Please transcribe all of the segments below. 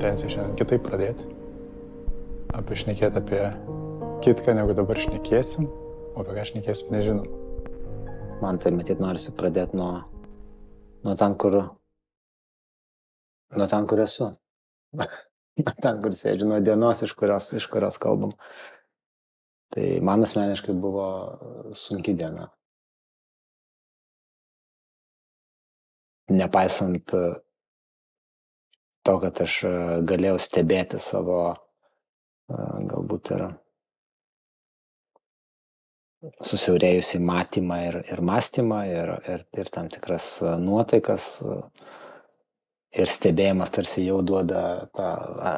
intencija šiandien kitaip pradėti. Šnekėti apie kitką, negu dabar šnekėsim, o apie ką šnekėsim, nežinom. Man tai matyt norisi pradėti nuo ten, kur esu. Nuo ten, kur sėdžiu, nuo dienos, iš kurios kalbam. Tai man asmeniškai buvo sunki diena. Nepaisant to, kad aš galėjau stebėti savo galbūt ir susiaurėjusį matymą ir mąstymą ir tam tikras nuotaikas ir stebėjimas tarsi jau duoda tą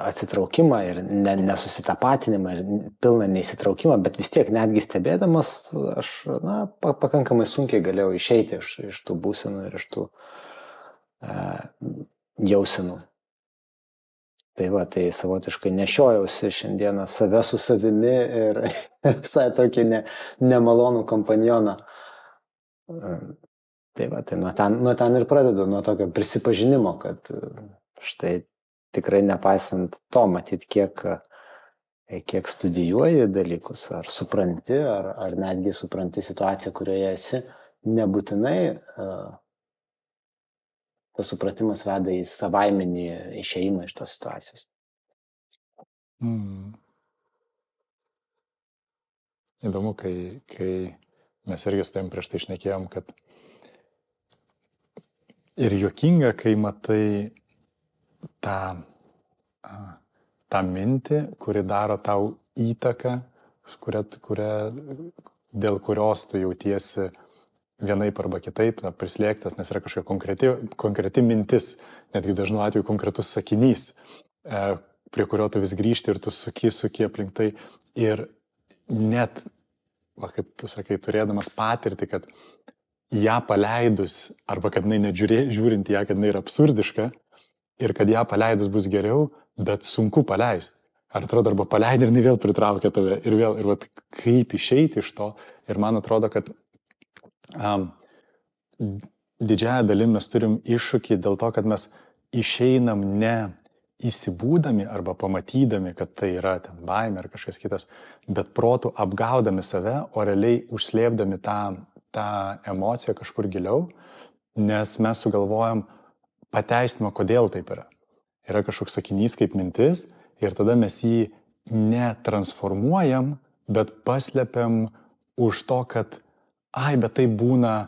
atsitraukimą ir nesusitapatinimą ir pilną neįsitraukimą, bet vis tiek netgi stebėdamas aš pakankamai sunkiai galėjau išeiti iš tų būsenų ir iš tų jausenų. Tai tai savotiškai nešiojausi šiandieną save su savimi ir visai tokį nemalonų kompanioną. Tai nuo ten ir pradedu, nuo tokio prisipažinimo, kad štai tikrai nepaisant to, matyt, kiek studijuoji dalykus, ar supranti, ar netgi supranti situaciją, kurioje esi, nebūtinai tas supratimas veda į savaiminį išėjimą iš tos situacijos. Įdomu, kai mes irgi su tavim prieš tai šnekėjom, kad ir juokinga, kai matai tą mintį, kuri daro tau įtaką, dėl kurios tu jautiesi vienaip arba kitaip prislėgtas, nes yra kažkokia konkreti mintis, netgi dažnu atveju konkretus sakinys, prie kurio tu vis grįžti ir tu suki aplink tai. Ir net, kaip tu sakai, turėdamas patirtį, kad ją paleidus, arba kad jinai net žiūrint ją, kad jinai yra absurdiška, ir kad ją paleidus bus geriau, bet sunku paleisti. Ar atrodo, arba paleidai ir jinai vėl pritraukia tave ir vėl. Ir kaip išeiti iš to. Ir man atrodo, kad didžiąją dalim mes turim iššūkį dėl to, kad mes išeinam ne įsibūdami arba pamatydami, kad tai yra ten baimė ar kažkas kitas, bet protų apgaudami save, o realiai užslėpdami tą emociją kažkur giliau, nes mes sugalvojam pateisinimą, kodėl taip yra. Yra kažkoks sakinys kaip mintis ir tada mes jį netransformuojam, bet paslepiam už to, kad bet tai būna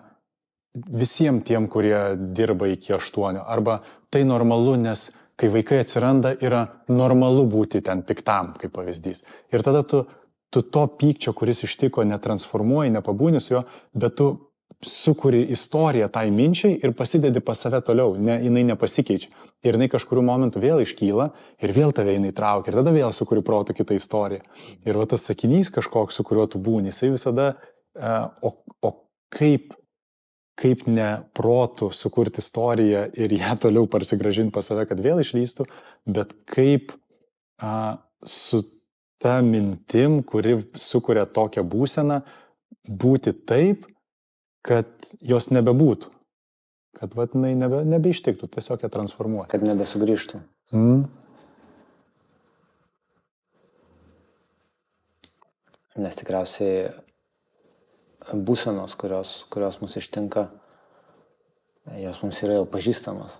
visiems tiem, kurie dirba iki 8. Arba tai normalu, nes kai vaikai atsiranda, yra normalu būti ten piktam, kaip pavyzdys. Ir tada tu to pykčio, kuris ištiko, netransformuoji, nepabūni su juo, bet tu sukuri istoriją tai minčiai ir pasidedi pas save toliau, jinai nepasikeičia. Ir jinai kažkurių momentų vėl iškyla ir vėl tave jinai traukia ir tada vėl sukuri protų kitą istoriją. Ir tas sakinys kažkoks, su kuriuo tu būni, jisai visada o kaip ne protų sukurti istoriją ir ją toliau parsigrąžinti pas save, kad vėl išlystų, bet kaip su ta mintim, kuri sukuria tokią būseną, būti taip, kad jos nebebūtų. Kad jinai nebeištiktų, tiesiog ją transformuoti. Kad nebesugrįžtų. Nes tikriausiai būsenos, kurios mus ištinka, jos mums yra jau pažįstamos.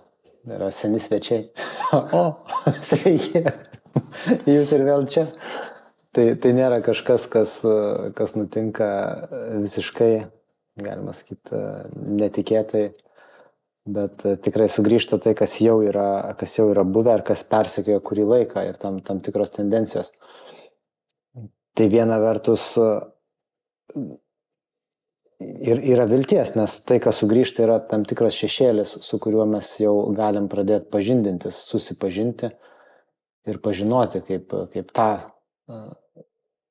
Yra seni svečiai. Sveiki, jūs ir vėl čia. Tai nėra kažkas, kas nutinka visiškai, galima sakyti, netikėtai, bet tikrai sugrįžta tai, kas jau yra buvę ir kas persekiojo kurį laiką ir tam tikros tendencijos. Tai viena vertus ir yra vilties, nes tai, kas sugrįžta, yra tam tikras šešėlis, su kuriuo mes jau galim pradėti pažindintis, susipažinti ir pažinoti kaip tą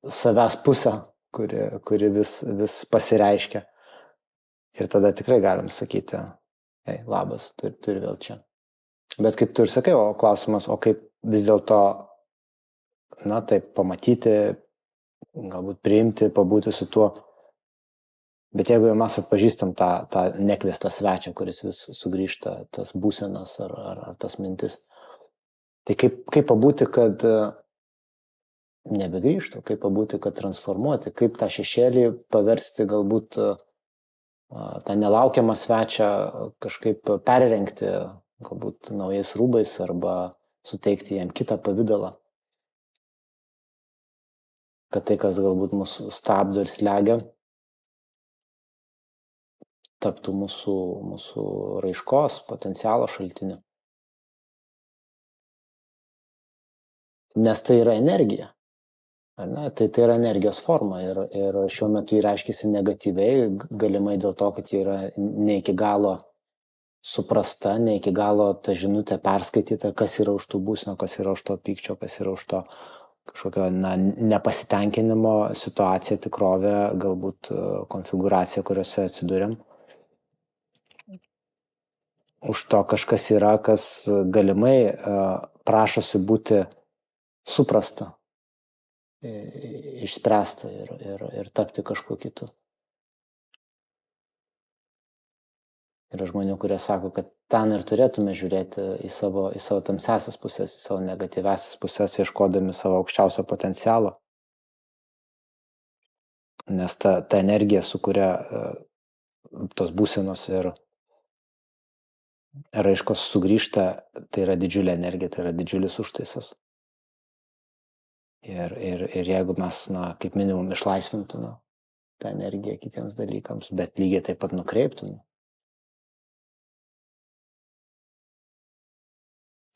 savęs pusę, kuri vis pasireiškia. Ir tada tikrai galim sakyti, labas, tu ir vėl čia. Bet kaip tu ir sakai, o klausimas, o kaip vis dėlto, taip pamatyti, galbūt priimti, pabūti su tuo. Bet jeigu mes atpažįstam tą nekviestą svečią, kuris vis sugrįžta, tas būsenas ar tas mintis, Tai kaip pabūti, kad nebegrįžtų, kaip pabūti, kad transformuoti, kaip tą šešėlį paversti galbūt tą nelaukiamą svečią kažkaip perrengti, galbūt naujais rūbais arba suteikti jam kitą pavydalą. Kad tai, kas galbūt mus stabdo ir slegia, taptų mūsų raiškos potencialo šaltiniu. Nes tai yra energija. Ar ne? Tai yra energijos forma ir šiuo metu jį reiškiasi negatyviai, galimai dėl to, kad jį yra ne iki galo suprasta, ne iki galo ta žinutė perskaityta, kas yra už tų būsenų, kas yra už to pykčio, kas yra už to kažkokio nepasitenkinimo situacija, tikrovė, galbūt konfiguracija, kuriuose atsidūrėm. Už to kažkas yra, kas galimai prašosi būti suprasta, išspręsta ir tapti kažkuo kitu. Yra žmonių, kurie sako, kad ten ir turėtume žiūrėti į savo tamsiasias pusės, į savo negatyviasias pusės, ieškodami savo aukščiausio potencialo. Nes ta energija, su kuria tos būsenos ir raiškos sugrįžta, tai yra didžiulė energija, tai yra didžiulis užtaisas. Ir jeigu mes, kaip minimum, išlaisvintume tą energiją kitiems dalykams, bet lygiai taip pat nukreiptume,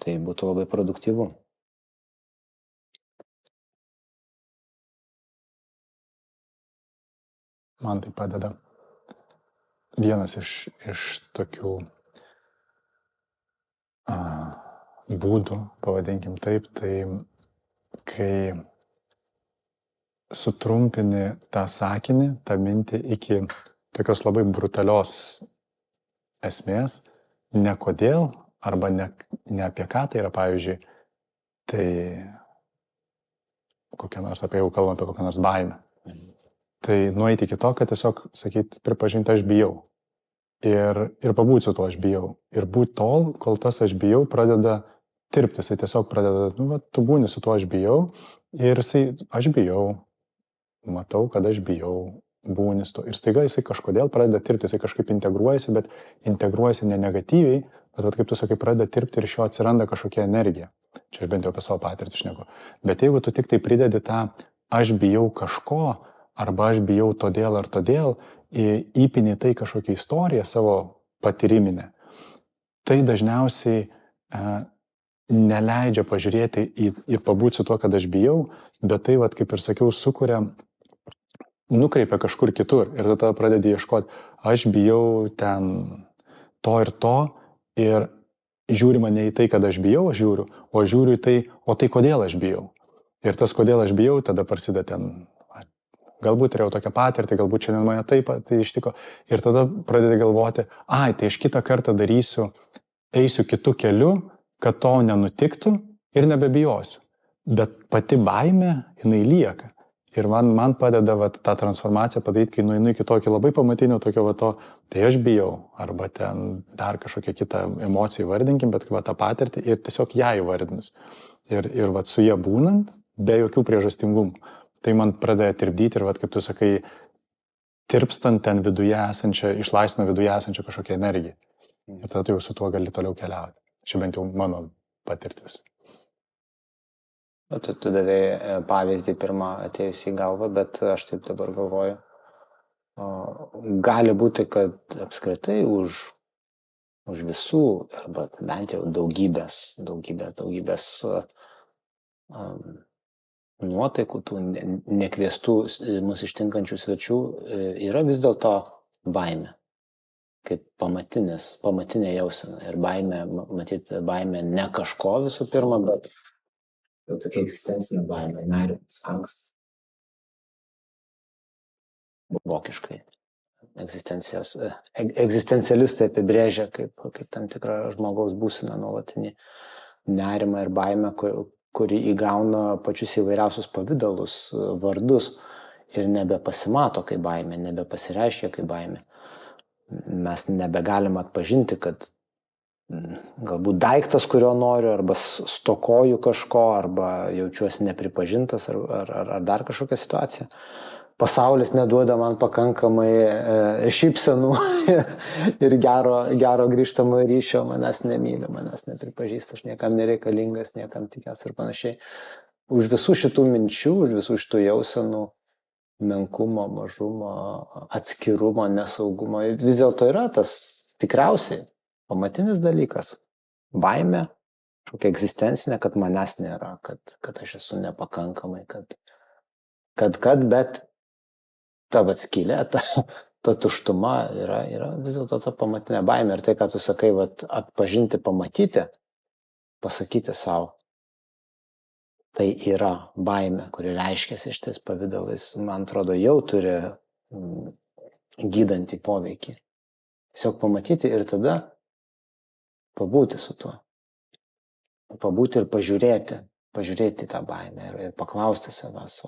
tai būtų labai produktyvu. Man tai padeda. Vienas iš tokių būdų, pavadinkim taip, tai kai sutrumpini tą sakinį, tą mintį iki tokios labai brutalios esmės, ne kodėl arba ne apie ką tai yra, pavyzdžiui, tai kokia nors, jeigu kalbam apie kokią nors baimę. Tai nueiti iki to, kad tiesiog sakyti, pripažinti, aš bijau. Ir pabūti su to aš bijau. Ir būti tol, kol tas aš bijau pradeda tirpti. Jisai tiesiog pradeda, tu būni su tuo aš bijau. Ir aš bijau, matau, kad aš bijau, būni su tuo. Ir staiga jisai kažkodėl pradeda tirpti, jisai kažkaip integruojasi, bet integruojasi ne negatyviai, bet kaip tu sakai, pradeda tirpti ir iš jo atsiranda kažkokia energija. Čia aš bent jau apie savo patirtį šneku. Bet jeigu tu tik tai pridedi tą aš bijau kažko, arba aš bijau todėl ar todėl, įpini tai kažkokią istoriją savo patyriminę, tai dažniausiai neleidžia pažiūrėti ir pabūti su tuo, kad aš bijau, bet tai, kaip ir sakiau, nukreipia kažkur kitur ir tu tada pradedi ieškoti, aš bijau ten to ir žiūrima ne į tai, kad aš bijau, aš žiūriu į tai, o tai kodėl aš bijau. Ir tas kodėl aš bijau, tada prasideda ten, galbūt turėjau tokią patirtį, galbūt šiandien mane taip tai ištiko. Ir tada pradedi galvoti, tai aš kitą kartą eisiu kitu keliu, kad to nenutiktų ir nebebijosiu. Bet pati baimė, jinai lieka. Ir man padeda tą transformaciją padaryti, kai nueinu iki tokio labai pamatinio tokio tai aš bijau, arba ten dar kažkokią kitą emociją vardinkim, bet tą patirtį ir tiesiog ją įvardinus. Ir su jie būnant, be jokių priežastingumų. Tai man pradeda tirpdyti ir, kaip tu sakai, tirpstant ten viduje esančią, išlaisvina viduje esančią kažkokią energiją. Ir tada jau su tuo gali toliau keliauti. Čia bent jau mano patirtis. Tu davėjai pavyzdį pirmą atėjus į galvą, bet aš taip dabar galvoju. Gali būti, kad apskritai už visų, arba bent jau daugybės nuotaikų, tų nekviestų mūsų ištinkančių svečių yra vis dėlto baimė. Kaip pamatinė jausena. Ir baimė ne kažko visų pirma, bet jau tokia egzistencinė baimė, nerimas, angstas. Vokiškai. Egzistencialistai apibrėžia kaip tam tikrą žmogaus būseną nuolatinį nerimą ir baimę, kuri įgauna pačius įvairiausius pavydalus, vardus ir nebepasimato kaip baimė, nebepasireiškia kaip baimė. Mes nebegalim atpažinti, kad galbūt daiktas, kurio noriu, arba stokoju kažko, arba jaučiuosi nepripažintas, ar dar kažkokia situacija. Pasaulis neduoda man pakankamai šypsenų ir gero grįžtamo ryšio, manęs nemyli, manęs nepripažįsta, aš niekam nereikalingas, niekam tikęs ir panašiai. Už visų šitų minčių, už visų šitų jausenų, menkumo, mažumo, atskirumo, nesaugumo, vis dėlto yra tas tikriausiai pamatinis dalykas. Baimė, kažkokia egzistencinė, kad manęs nėra, kad aš esu nepakankamai, bet ta atskylė, ta tuštuma yra vis dėlto ta pamatinė baimė. Ir tai, ką tu sakai, atpažinti, pamatyti, pasakyti savo, tai yra baimė, kuri reiškiasi šitais pavydalais, man atrodo, jau turi gydantį poveikį. Tiesiog pamatyti ir tada pabūti su tuo. Pabūti ir pažiūrėti tą baimę ir paklausti savęs,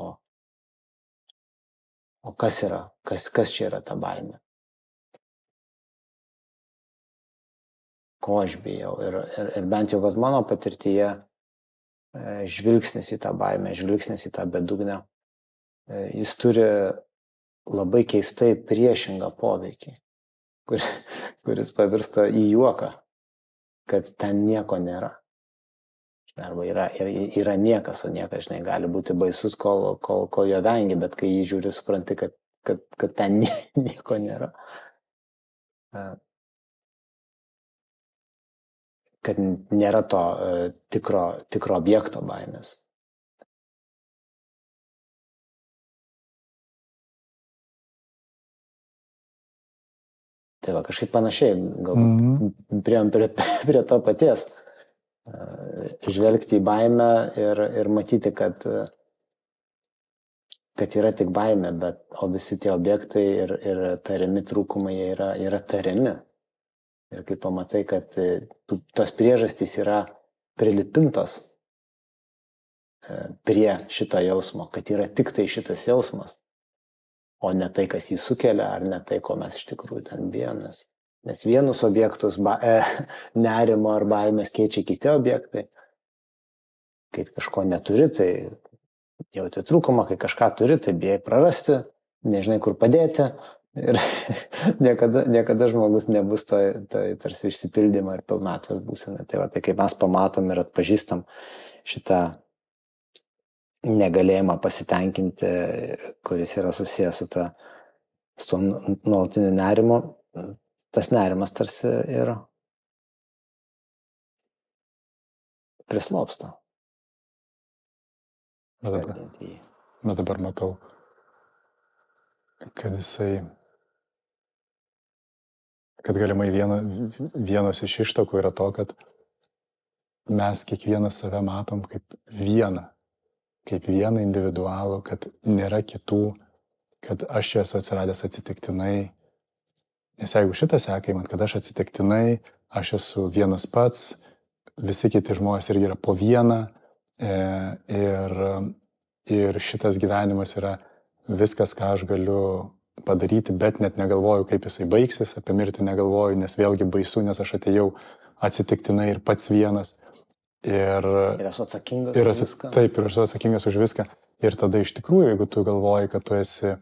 o kas yra, kas čia yra ta baimė? Ko aš bijau? Ir bent jau mano patirtyje žvilgsnis į tą baimę, žvilgsnis į tą bedugnę, jis turi labai keistai priešingą poveikį, kuris pavirsta į juoką, kad ten nieko nėra. Arba yra niekas, o niekas, žinai, gali būti baisus, kol jo vengi, bet kai jį žiūri, supranti, kad ten nieko nėra. Kad nėra to tikro objekto baimės. Tai kažkaip panašiai, galbūt priėjom prie to paties. Žvelgti į baimę ir matyti, kad yra tik baimė, o visi tie objektai ir tariami trūkumai yra tariami. Ir kai pamatai, kad tos priežastys yra prilipintos prie šito jausmo, kad yra tik tai šitas jausmas, o ne tai, kas jį sukelia, ar ne tai, ko mes iš tikrųjų ten bijomės. Nes vienus objektus nerimo ar baimės keičia kiti objektai. Kai kažko neturi, tai jauti trūkumą, kai kažką turi, tai bijai prarasti, nežinai kur padėti ir niekada žmogus nebus toj tarsi išsipildymo ir pilnatvės būsena. Tai kai mes pamatom ir atpažįstam šitą negalėjimą pasitenkinti, kuris yra susijęs su tuo nuolatiniu nerimu, tas nerimas tarsi ir prislopsta. Bet dabar matau, kad galimai vienas iš ištakų yra to, kad mes kiekvienas save matom kaip vieną individualų, kad nėra kitų, kad aš čia esu atsiradęs atsitiktinai. Nes jeigu šitą sekai man, kad aš atsitiktinai, aš esu vienas pats, visi kiti žmonės irgi yra po vieną ir šitas gyvenimas yra viskas, ką aš galiu padaryti, bet net negalvoju, kaip jisai baigsis, apie mirtį negalvoju, nes vėlgi baisu, nes aš atėjau atsitiktinai ir pats vienas. Ir esu atsakingas už viską. Taip, ir esu atsakingas už viską. Ir tada iš tikrųjų, jeigu tu galvoji, kad tu esi,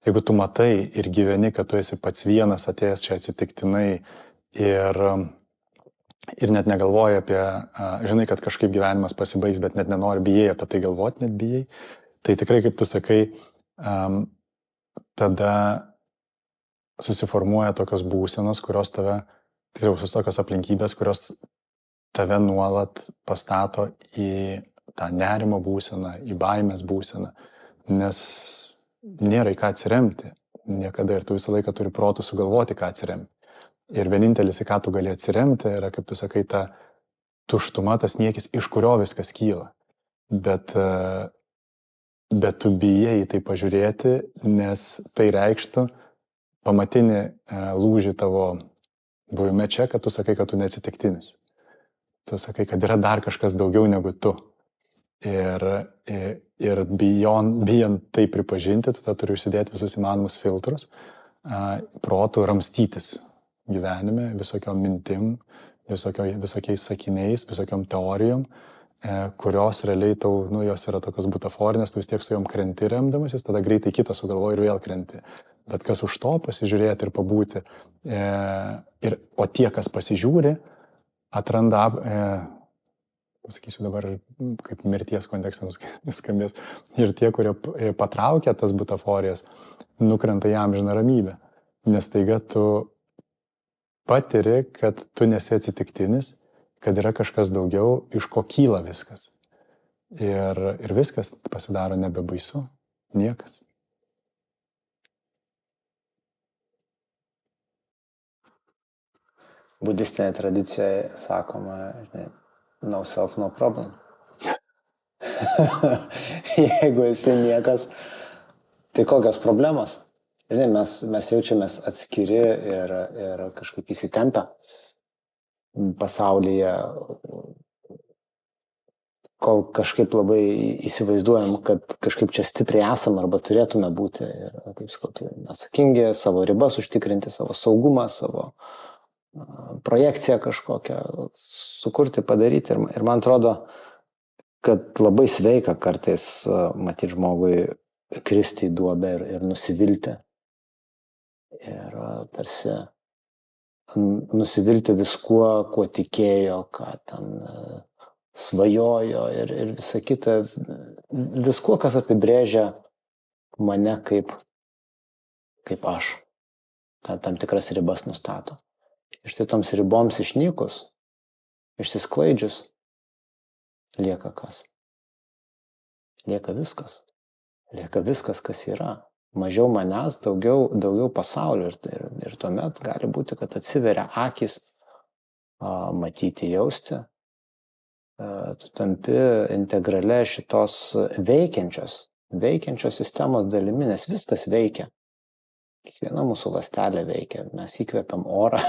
jeigu tu matai ir gyveni, kad tu esi pats vienas atėjęs čia atsitiktinai ir net negalvoji apie, žinai, kad kažkaip gyvenimas pasibaigs, bet net nenori, bijai apie tai galvoti, net bijai, tai tikrai, kaip tu sakai, tada susiformuoja tokios būsenos, kurios tave, tikriausiai tokios aplinkybės, kurios tave nuolat pastato į tą nerimo būseną, į baimės būseną, nes nėra į ką atsiremti niekada ir tu visą laiką turi protų sugalvoti, ką atsiremti. Ir vienintelis, į ką tu gali atsiremti, yra, kaip tu sakai, ta tuštuma, tas niekis, iš kurio viskas kyla. Bet tu bijai į tai pažiūrėti, nes tai reikštų pamatinį lūžį tavo buvime čia, kad tu sakai, kad tu neatsitiktinis. Tu sakai, kad yra dar kažkas daugiau negu tu. Ir bijant tai pripažinti, tu turi užsidėti visus įmanomus filtrus, protų ramstytis gyvenime, visokiom mintim, visokiais sakiniais, visokiom teorijom, kurios realiai tau, jos yra tokios butaforinės, tu vis tiek su jom krenti remdamasis, tada greitai kitą sugalvoji ir vėl krenti. Bet kas už to pasižiūrėti ir pabūti. O tie, kas pasižiūri, atranda, pasakysiu dabar, kaip mirties kontekste skambės, ir tie, kurie patraukia tas butaforijas, nukrenta į amžiną ramybę. Nes taiga tu patiri, kad tu nesi atsitiktinis, kad yra kažkas daugiau, iš ko kyla viskas. Ir viskas pasidaro nebebaisu, niekas. Budistinėje tradicijoje sakoma, žinai, no self, no problem. Jeigu esi niekas, tai kokios problemos? Žinai, mes jaučiamės atskiri ir kažkaip įsitempę pasaulyje, kol kažkaip labai įsivaizduojam, kad kažkaip čia stipriai esam arba turėtume būti ir, kaip sakau, atsakingi, savo ribas užtikrinti, savo saugumą, savo projekciją kažkokią sukurti, padaryti. Ir man atrodo, kad labai sveika kartais matyti žmogui kristi į duobę ir nusivilti. Ir tarsi nusivilti viskuo, kuo tikėjo, ką ten svajojo ir visa kita. Viskuo, kas apibrėžia mane kaip aš. Tam tikras ribas nustato. Ir štai toms riboms išnykus, išsisklaidžius, lieka kas? Lieka viskas. Lieka viskas, kas yra. Mažiau manęs, daugiau pasaulio. Ir tuomet gali būti, kad atsiveria akys matyti, jausti. Tu tampi integrale šitos veikiančios sistemos dalimi, nes viskas veikia. Kiekviena mūsų ląstelė veikia. Mes įkvepiam orą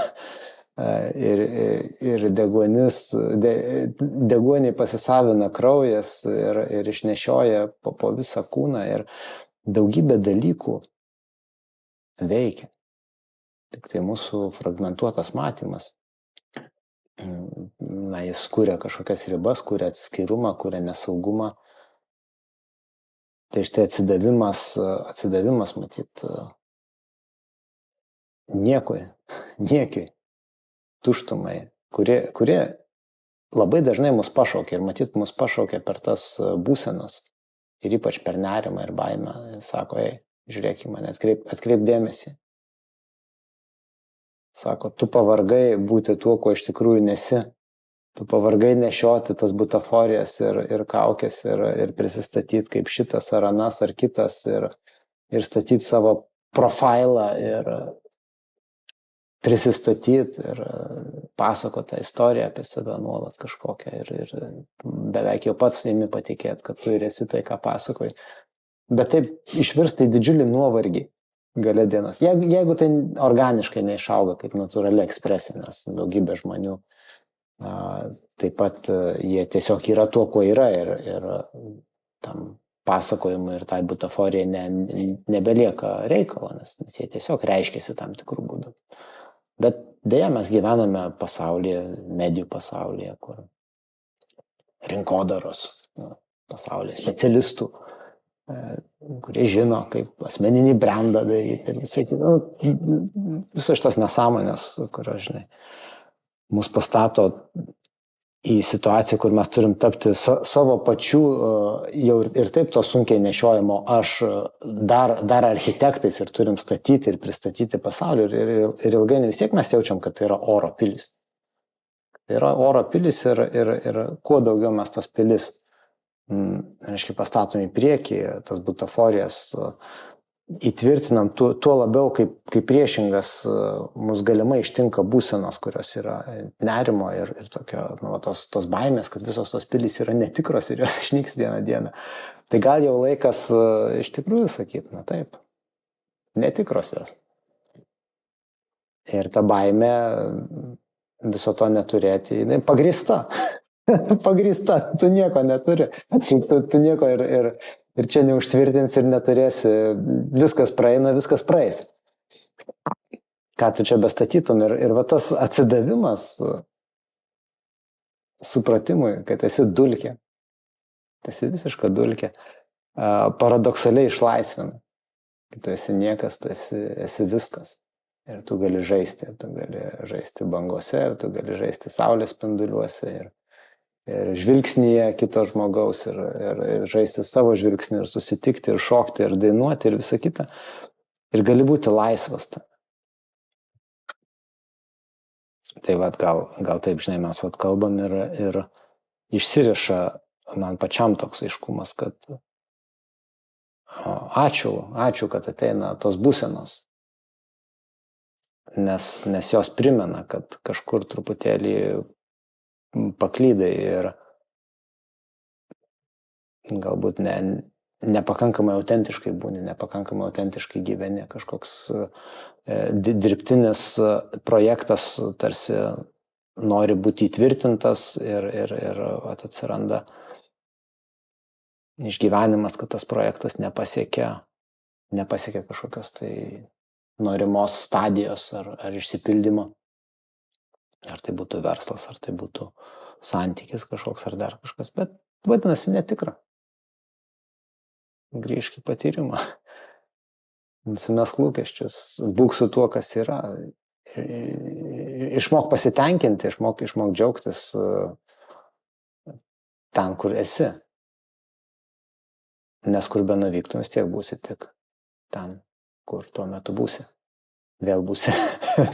ir deguonį pasisavina kraujas ir išnešioja po visą kūną ir daugybė dalykų veikia. Tik tai mūsų fragmentuotas matymas. Jis kuria kažkokias ribas, kuria atskirumą, kuria nesaugumą. Tai štai atsidavimas matyt, niekiui, tuštumai, kurie labai dažnai mus pašaukia ir matyt mus pašaukia per tas būsenas ir ypač per nerimą ir baimę. Sako, žiūrėk į mane, atkreip dėmesį. Sako, tu pavargai būti tuo, kuo iš tikrųjų nesi. Tu pavargai nešioti tas butaforijas ir kaukės ir prisistatyti kaip šitas ar anas ar kitas ir statyti savo profilą ir prisistatyti ir pasakoti tą istoriją apie save nuolat kažkokią ir beveik jau pats imi patikėti, kad tu ir esi tai, ką pasakoji. Bet taip išvirsta į didžiulį nuovargį gale dienos. Jeigu tai organiškai neišauga kaip natūrali ekspresija, nes daugybė žmonių taip pat jie tiesiog yra tuo, kuo yra ir tam pasakojimui ir tai butaforijai nebelieka reikalo, nes jie tiesiog reiškiasi tam tikrų būdų. Bet deja mes gyvename pasaulyje, medijų pasaulyje, kur rinkodaros pasaulyje, specialistų, kurie žino, kaip asmeninį brandą daryti ir visai, visos šitos nesąmonės, kurios, žinai, mus pastato į situaciją, kur mes turim tapti savo pačių jau ir taip to sunkiai nešiojimo aš dar architektais ir turim statyti ir pristatyti pasaulį ir ilgainiui vis tiek mes jaučiam, kad tai yra oro pilis. Tai yra oro pilis ir kuo daugiau mes tas pilis, reiškia, pastatom į priekį, tas butaforijas įtvirtinam, tuo labiau kaip priešingas mus galimai ištinka būsenos, kurios yra nerimo ir tokio, tos baimės, kad visos tos pilys yra netikros ir jos išnyks vieną dieną. Tai gal jau laikas iš tikrųjų sakyti, na taip, netikros jos. Ir ta baimė viso to neturėti, jinai pagrįsta. Pagrįsta, tu nieko neturi. Tu nieko ir čia neužtvirtins ir neturėsi, viskas praeina, viskas praeis. Ką tu čia bestatytum ir va tas atsidavimas supratimui, kad esi dulkė. Tai esi visiška dulkė. Paradoksaliai išlaisvina. Kai tu esi niekas, tu esi viskas. Ir tu gali žaisti. Ir tu gali žaisti bangose, ir tu gali žaisti saulės spinduliuose, ir žvilgsnyje kito žmogaus, ir žaisti savo žvilgsnį, ir susitikti, ir šokti, ir dainuoti, ir visa kita. Ir gali būti laisvas. Tai gal taip, žinai, mes kalbam ir išsiriša man pačiam toks aiškumas, kad ačiū, kad ateina tos būsenos. Nes jos primena, kad kažkur truputėlį paklydai ir galbūt nepakankamai autentiškai būni, nepakankamai autentiškai gyveni. Kažkoks dirbtinis projektas tarsi nori būti įtvirtintas ir atsiranda išgyvenimas, kad tas projektas nepasiekia kažkokios tai norimos stadijos ar išsipildymo. Ar tai būtų verslas, ar tai būtų santykis kažkoks ar dar kažkas, bet vadinasi netikra. Grįžk į patyrimą. Nusimesk lūkesčius, būk su tuo, kas yra. Išmok pasitenkinti, išmok džiaugtis ten, kur esi. Nes kur be nuvyktum, vis tiek būsi tik ten, kur tuo metu būsi. Vėl būsi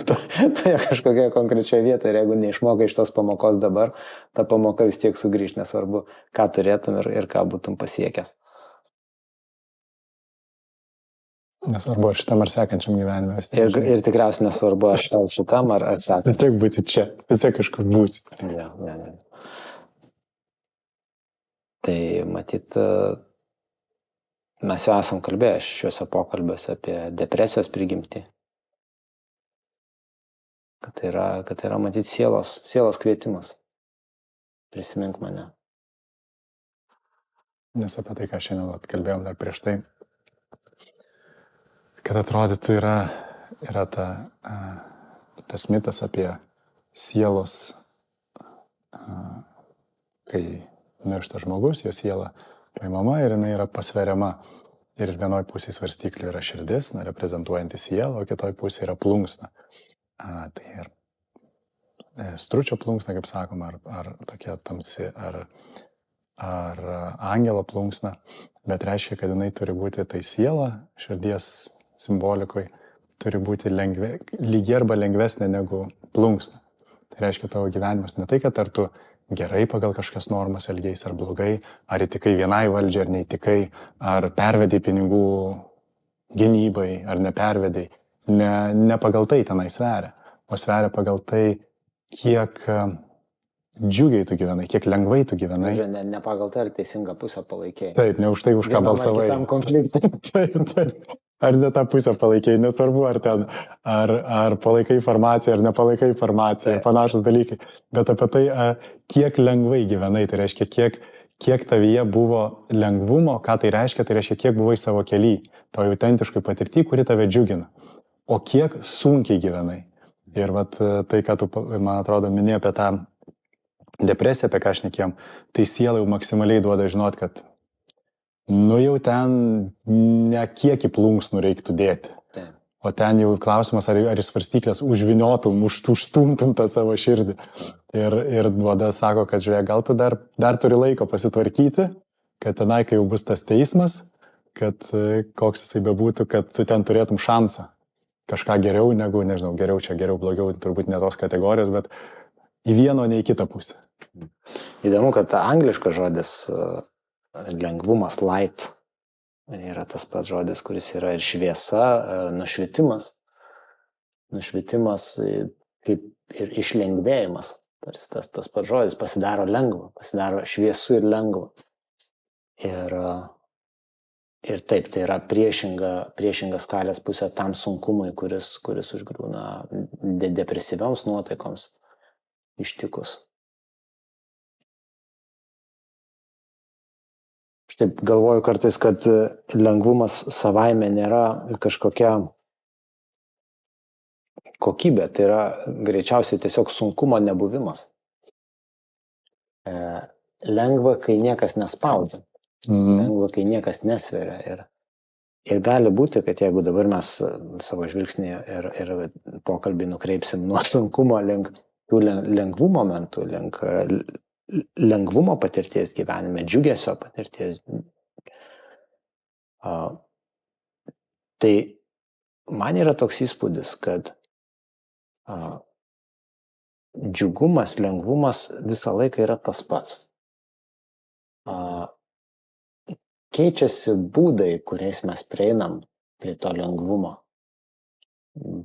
toje kažkokioje konkrečioje vietoje. Ir jeigu neišmokai iš tos pamokos dabar, ta pamoka vis tiek sugrįž, nesvarbu, ką turėtum ir ką būtum pasiekęs. Nesvarbu, ar šitam ar sekančiam gyvenime. Ir tikriausiai nesvarbu, ar šitam ar sekančiam. Vis tiek būti čia, vis tiek kažkur būsi. Ja. Tai matyt, mes jau esam kalbėję šiuose pokalbiuose apie depresijos prigimtį. Kad tai yra matyt sielos kvietimas. Prisimink mane. Nes apie tai, ką šiandien kalbėjom dar prieš tai, kad atrodytų yra tas mitas apie sielos, kai miršta žmogus, jo siela paimama ir jinai yra pasveriama. Ir vienoj pusėje svarstyklių yra širdis, reprezentuojanti sielą, o kitoj pusėje yra plunksna. Tai ir stručio plunksna, kaip sakoma, ar tokia tamsi, ar angelo plunksna, bet reiškia, kad jinai turi būti tai siela, širdies simbolikoj, turi būti lygi arba lengvesnė negu plunksna. Tai reiškia, tavo gyvenimas ne tai, kad ar tu gerai pagal kažkokias normas elgeis ar blogai, ar įtikai vienai valdžiai ar neįtikai, ar pervedai pinigų gynybai ar nepervedai. Ne pagal tai tenai sveria, o sveria pagal tai, kiek džiugiai tu gyvenai, kiek lengvai tu gyvenai. Ne pagal tai, ar teisingą pusę palaikėjai. Taip, ne už tai, už ką balsavai. Vienam ar kitam konfliktui. Taip. Ar ne tą pusę palaikėjai, nesvarbu, ar palaikai informaciją, ar nepalaikai informaciją, ir panašus dalykai. Bet apie tai, kiek lengvai gyvenai, tai reiškia, kiek tavyje buvo lengvumo, ką tai reiškia, kiek buvai savo kely, toj autentiškai patirtį, kuri tave džiugina. O kiek sunkiai gyvenai. Ir tai, ką tu, man atrodo, minėjai apie tą depresiją, apie ką šnekėjom, tai siela jau maksimaliai duoda žinot, kad jau ten ne kiek į plunksnų reiktų dėti. Taip. O ten jau klausimas, ar į svarstyklės užviniotum, užstumtum tą savo širdį. Ir duoda sako, kad žiūrėk, gal tu dar turi laiko pasitvarkyti, kad tenai, kai jau bus tas teismas, kad koks jisai bebūtų, kad tu ten turėtum šansą. Kažką geriau negu, nežinau, geriau, blogiau, turbūt ne tos kategorijos, bet į vieną, ne į kitą pusę. Įdomu, kad angliškas žodis lengvumas, light, yra tas pats žodis, kuris yra ir šviesa, nušvitimas. Nušvitimas kaip ir išlengvėjimas. Tarsi tas pats žodis pasidaro lengva, pasidaro šviesu ir lengva. Ir taip, tai yra priešinga skalės pusė tam sunkumui, kuris užgriūna depresyvioms nuotaikoms ištikus. Aš taip galvoju kartais, kad lengvumas savaime nėra kažkokia kokybė, tai yra greičiausiai tiesiog sunkumo nebuvimas. Lengva, kai niekas nespaudžia. Lengva, kai niekas nesveria. Ir gali būti, kad jeigu dabar mes savo žvilgsnį ir pokalbį nukreipsim nuo sunkumo link tų lengvų momentų, link lengvumo patirties gyvenime, džiugesio patirties, tai man yra toks įspūdis, kad džiugumas, lengvumas visą laiką yra tas pats. Keičiasi būdai, kuriais mes prieinam prie to lengvumo.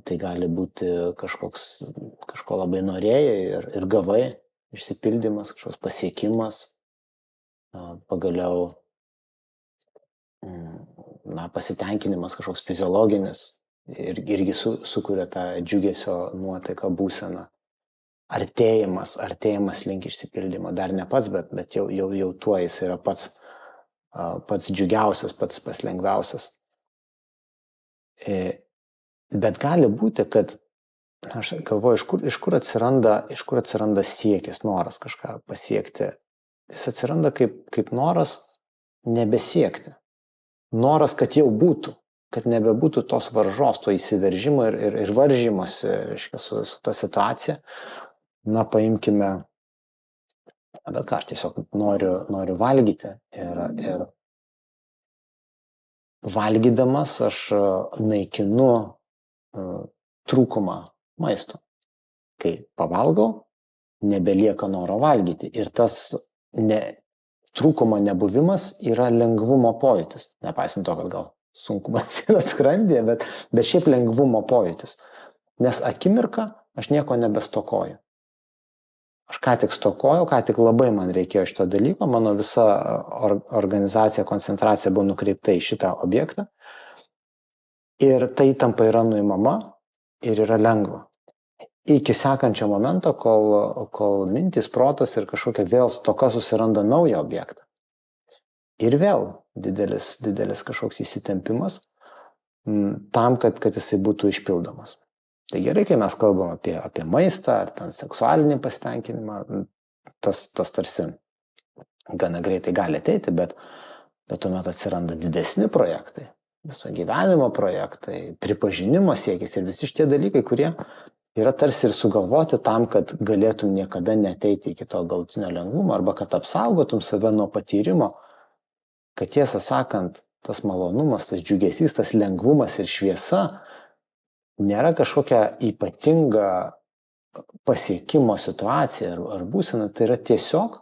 Tai gali būti kažko labai norėjai ir gavai, išsipildymas, kažkoks pasiekimas, pagaliau pasitenkinimas kažkoks fiziologinis irgi sukuria tą džiugesio nuotaiką, būseną. Artėjimas link išsipildymo. Dar ne pats, bet jau tuo jis yra pats džiugiausias, pats lengviausias. Bet gali būti, kad, aš galvoju, iš kur atsiranda siekis, noras kažką pasiekti. Jis atsiranda kaip noras nebesiekti. Noras, kad jau būtų, kad nebebūtų tos varžos, to įsiveržimo ir varžymosi, reiškia, su ta situacija. Paimkime, bet ką, aš tiesiog noriu valgyti ir valgydamas aš naikinu trūkumą maisto. Kai pavalgau, nebelieka noro valgyti ir tas trūkumo nebuvimas yra lengvumo pojūtis. Nepaisant to, kad gal sunkumas yra skrandyje, bet šiaip lengvumo pojūtis. Nes akimirką aš nieko nebestokoju. Aš ką tik stokojau, ką tik labai man reikėjo šito dalyko, mano visa organizacija, koncentracija buvo nukreipta į šitą objektą ir ta įtampa yra nuimama ir yra lengva. Iki sekančio momento, kol mintis, protas ir kažkokia vėl stoka susiranda naują objektą. Ir vėl didelis kažkoks įsitempimas tam, kad jisai būtų išpildomas. Tai gerai, kai mes kalbam apie maistą ar ten seksualinį pasitenkinimą, tas tarsi gana greitai gali ateiti, bet tuomet atsiranda didesni projektai, viso gyvenimo projektai, pripažinimo siekis ir visi šitie dalykai, kurie yra tarsi ir sugalvoti tam, kad galėtum niekada neateiti iki to galutinio lengvumo arba kad apsaugotum save nuo patyrimo, kad tiesą sakant, tas malonumas, tas džiugesys, tas lengvumas ir šviesa nėra kažkokia ypatinga pasiekimo situacija ar būsena, tai yra tiesiog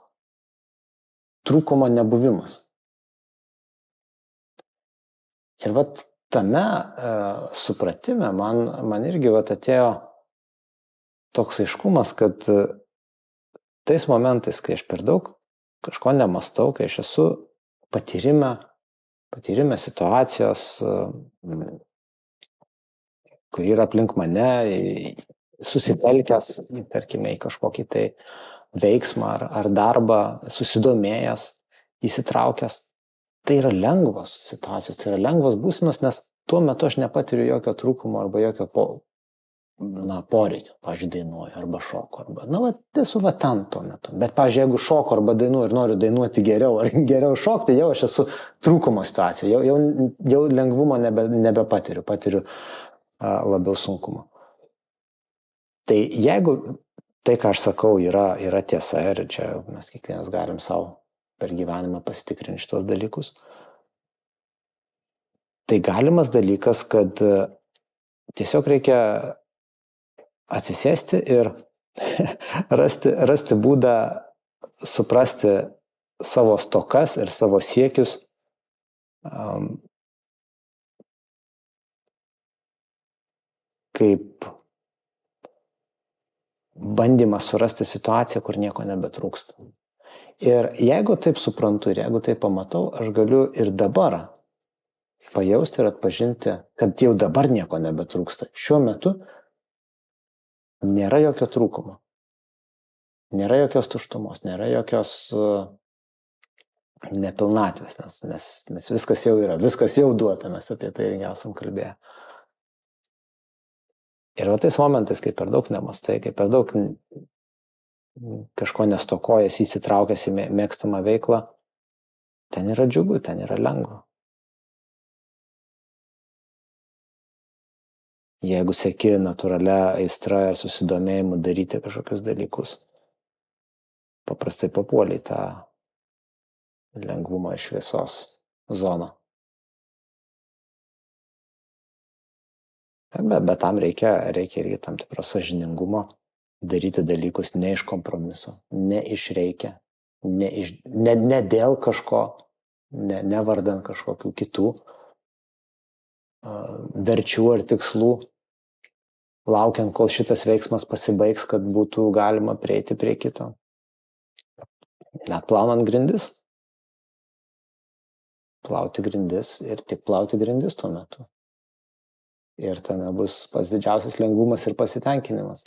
trūkumo nebuvimas. Ir tame supratime man irgi atėjo toks aiškumas, kad tais momentais, kai aš per daug kažko nemastau, kai aš esu patyrime situacijos, kur yra aplink mane, susitelkęs, tarkime, į kažkokį tai veiksmą ar darbą, susidomėjęs, įsitraukęs. Tai yra lengvos situacijos, tai yra lengvos būsenos, nes tuo metu aš nepatiriu jokio trūkumo arba jokio poreikio. Pavyzdžiui, dainuoju arba šoku, esu ten tuo metu. Bet, pavyzdžiui, jeigu šoku arba dainuoju ir noriu dainuoti geriau ar geriau šokti, jau aš esu trūkumo situacijoje, jau lengvumo nebepatiriu, patiriu labiau sunkumo. Tai jeigu tai, ką aš sakau, yra tiesa ir čia mes kiekvienas galim savo per gyvenimą pasitikrinti šitos dalykus, tai galimas dalykas, kad tiesiog reikia atsisėsti ir rasti būdą suprasti savo stokas ir savo siekius kaip bandymas surasti situaciją, kur nieko nebetrūksta. Ir jeigu taip suprantu ir jeigu taip pamatau, aš galiu ir dabar pajausti ir atpažinti, kad jau dabar nieko nebetrūksta. Šiuo metu nėra jokio trūkumo, nėra jokios tuštumos, nėra jokios nepilnatvės, nes viskas jau yra, viskas jau duota, mes apie tai irgi esam kalbėję. Ir tais momentais, kai per daug nemastai, kai per daug kažko nestokojęs, įsitraukęs į mėgstamą veiklą, ten yra džiugu, ten yra lengva. Jeigu seki natūralia aistra ir susidomėjimu daryti kažkokius dalykus, paprastai papuoliai tą lengvumo ir šviesos zoną. Bet tam reikia irgi tam tikro sąžiningumo, daryti dalykus ne iš kompromiso, ne iš reikia, ne dėl kažko, ne vardant kažkokių kitų verčių ar tikslų, laukiant, kol šitas veiksmas pasibaigs, kad būtų galima prieiti prie kito. Net plaunant grindis. Plauti grindis ir tik plauti grindis tuo metu. Ir tame bus pats didžiausias lengvumas ir pasitenkinimas.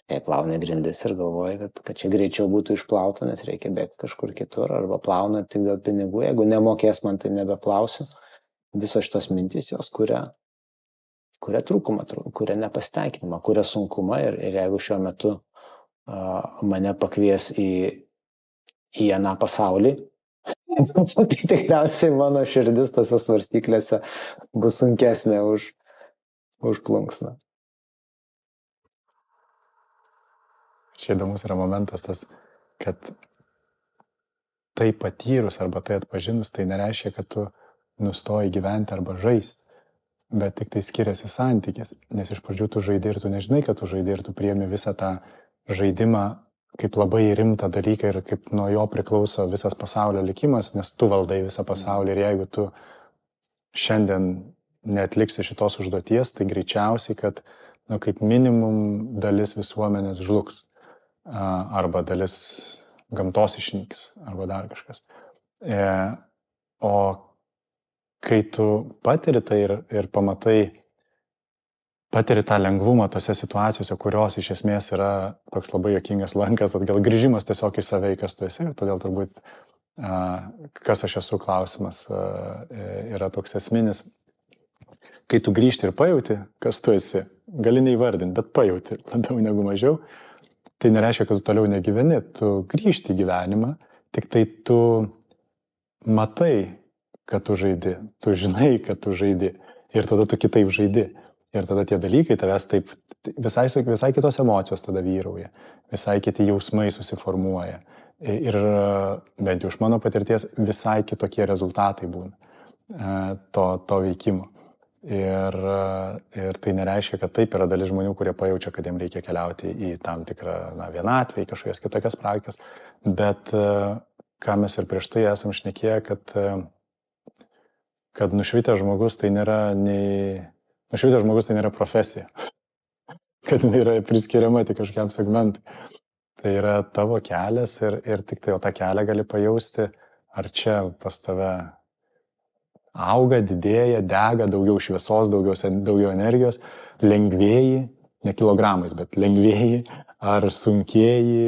Jei plauni grindis ir galvoji, kad čia greičiau būtų išplauta, nes reikia bėgti kažkur kitur, arba plauna tik dėl pinigų, jeigu nemokės man, tai nebeplausiu. Visos šitos mintys jos kuria trūkumą, kuria nepasitenkinimą, kuria sunkumą ir jeigu šiuo metu mane pakvies į aną pasaulį, tai tikriausiai mano širdis tose svarstyklėse bus sunkesnė už plunksną. Čia įdomus yra momentas tas, kad tai patyrus arba tai atpažinus, tai nereiškia, kad tu nustoji gyventi arba žaisti, bet tik tai skiriasi santykis, nes iš pradžių tu žaidži ir tu nežinai, kad tu žaidži ir tu priemi visą tą žaidimą kaip labai rimtą dalyką ir kaip nuo jo priklauso visas pasaulio likimas, nes tu valdai visą pasaulį ir jeigu tu šiandien neatliksi šitos užduoties, tai greičiausiai, kad kaip minimum dalis visuomenės žlugs arba dalis gamtos išnyks arba dar kažkas. O kai tu patiri tai ir pamatai, patiri tą lengvumą tose situacijose, kurios iš esmės yra toks labai juokingas lankas, atgal grįžimas tiesiog į save, kas tu esi, ir todėl turbūt kas aš esu klausimas yra toks esminis. Kai tu grįžti ir pajauti, kas tu esi, gali neįvardinti, bet pajauti labiau negu mažiau, tai nereiškia, kad tu toliau negyveni, tu grįžti į gyvenimą, tik tai tu matai, kad tu žaidi, tu žinai, kad tu žaidi ir tada tu kitaip žaidi. Ir tada tie dalykai tavęs taip, visai kitos emocijos tada vyrauja, visai kiti jausmai susiformuoja. Ir bent jau iš mano patirties visai kitokie rezultatai būna to veikimo. Ir tai nereiškia, kad taip yra dalis žmonių, kurie pajaučia, kad jiems reikia keliauti į tam tikrą vienatvę, į kažkokias kitokias praktikas, bet ką mes ir prieš tai esam šnekėję, kad nušvitęs žmogus tai nėra profesija, kad jinai yra priskiriama tik kažkokiam segmentui. Tai yra tavo kelias ir tik tai tą kelią gali pajausti, ar čia pas tave auga, didėja, dega, daugiau šviesos, daugiau energijos, lengvėji, ne kilogramais, bet lengvėji, ar sunkėji